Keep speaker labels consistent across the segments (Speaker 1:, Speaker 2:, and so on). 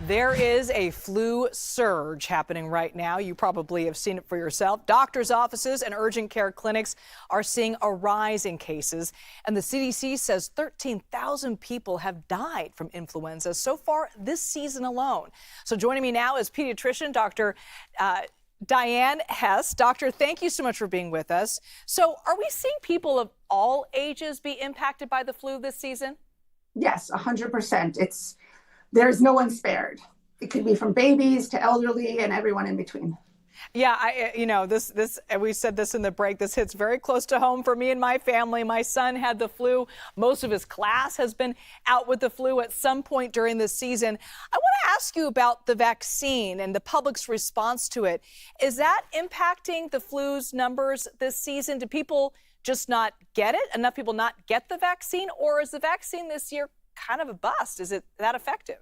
Speaker 1: There is a flu surge happening right now. You probably have seen it for yourself. Doctors' offices and urgent care clinics are seeing a rise in cases. And the CDC says 13,000 people have died from influenza so far this season alone. So joining me now is pediatrician Dr. Dyan Hes. Doctor, thank you so much for being with us. So are we seeing people of all ages be impacted by the flu this season?
Speaker 2: Yes, 100%. There's no one spared. It could be from babies to elderly and everyone in between.
Speaker 1: Yeah, we said this in the break. This hits very close to home for me and my family. My son had the flu. Most of his class has been out with the flu at some point during this season. I want to ask you about the vaccine and the public's response to it. Is that impacting the flu's numbers this season? Do people just not get it? Enough people not get the vaccine? Or is the vaccine this year kind of a bust? Is it that effective?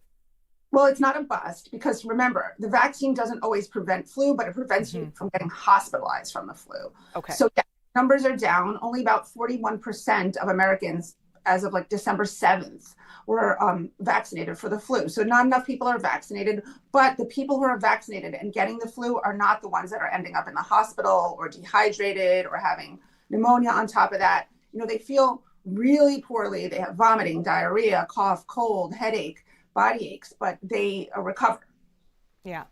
Speaker 2: Well, it's not a bust because remember, the vaccine doesn't always prevent flu, but it prevents you from getting hospitalized from the flu.
Speaker 1: Okay.
Speaker 2: So yeah, numbers are down. Only about 41% of Americans as of December 7th were vaccinated for the flu. So not enough people are vaccinated, but the people who are vaccinated and getting the flu are not the ones that are ending up in the hospital or dehydrated or having pneumonia on top of that. They feel really poorly. They have vomiting, diarrhea, cough, cold, headache, body aches, but they recover.
Speaker 1: Yeah,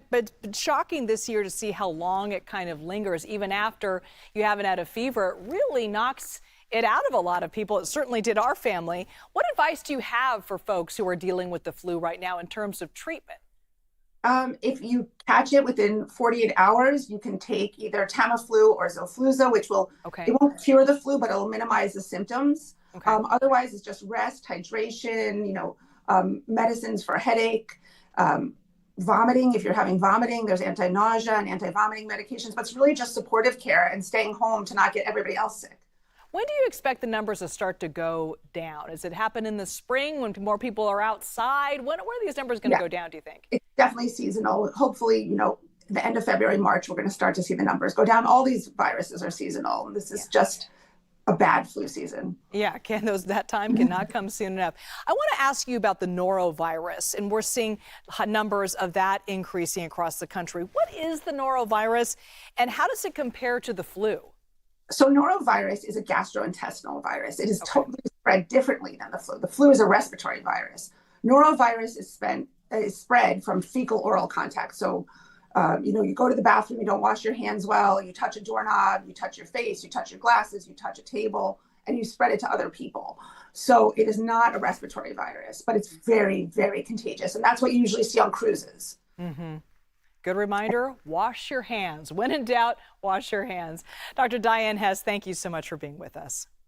Speaker 1: but shocking this year to see how long it kind of lingers, even after you haven't had a fever. It really knocks it out of a lot of people. It certainly did our family. What advice do you have for folks who are dealing with the flu right now in terms of treatment?
Speaker 2: If you catch it within 48 hours, you can take either Tamiflu or Xofluza, which it won't cure the flu, but it'll minimize the symptoms.
Speaker 1: Okay.
Speaker 2: Otherwise, it's just rest, hydration, medicines for headache, vomiting. If you're having vomiting, there's anti-nausea and anti-vomiting medications, but it's really just supportive care and staying home to not get everybody else sick.
Speaker 1: When do you expect the numbers to start to go down? Does it happen in the spring when more people are outside? When are these numbers going to go down, do you think?
Speaker 2: It's definitely seasonal. Hopefully, the end of February, March, we're going to start to see the numbers go down. All these viruses are seasonal. This is just a bad flu season.
Speaker 1: Yeah, that time cannot come soon enough. I want to ask you about the norovirus, and we're seeing numbers of that increasing across the country. What is the norovirus, and how does it compare to the flu?
Speaker 2: So norovirus is a gastrointestinal virus. It is totally spread differently than the flu. The flu is a respiratory virus. Norovirus is spread from fecal oral contact. So, you go to the bathroom, you don't wash your hands well, you touch a doorknob, you touch your face, you touch your glasses, you touch a table, and you spread it to other people. So it is not a respiratory virus, but it's very, very contagious. And that's what you usually see on cruises.
Speaker 1: Mm-hmm. Good reminder, wash your hands. When in doubt, wash your hands. Dr. Dyan Hes, thank you so much for being with us.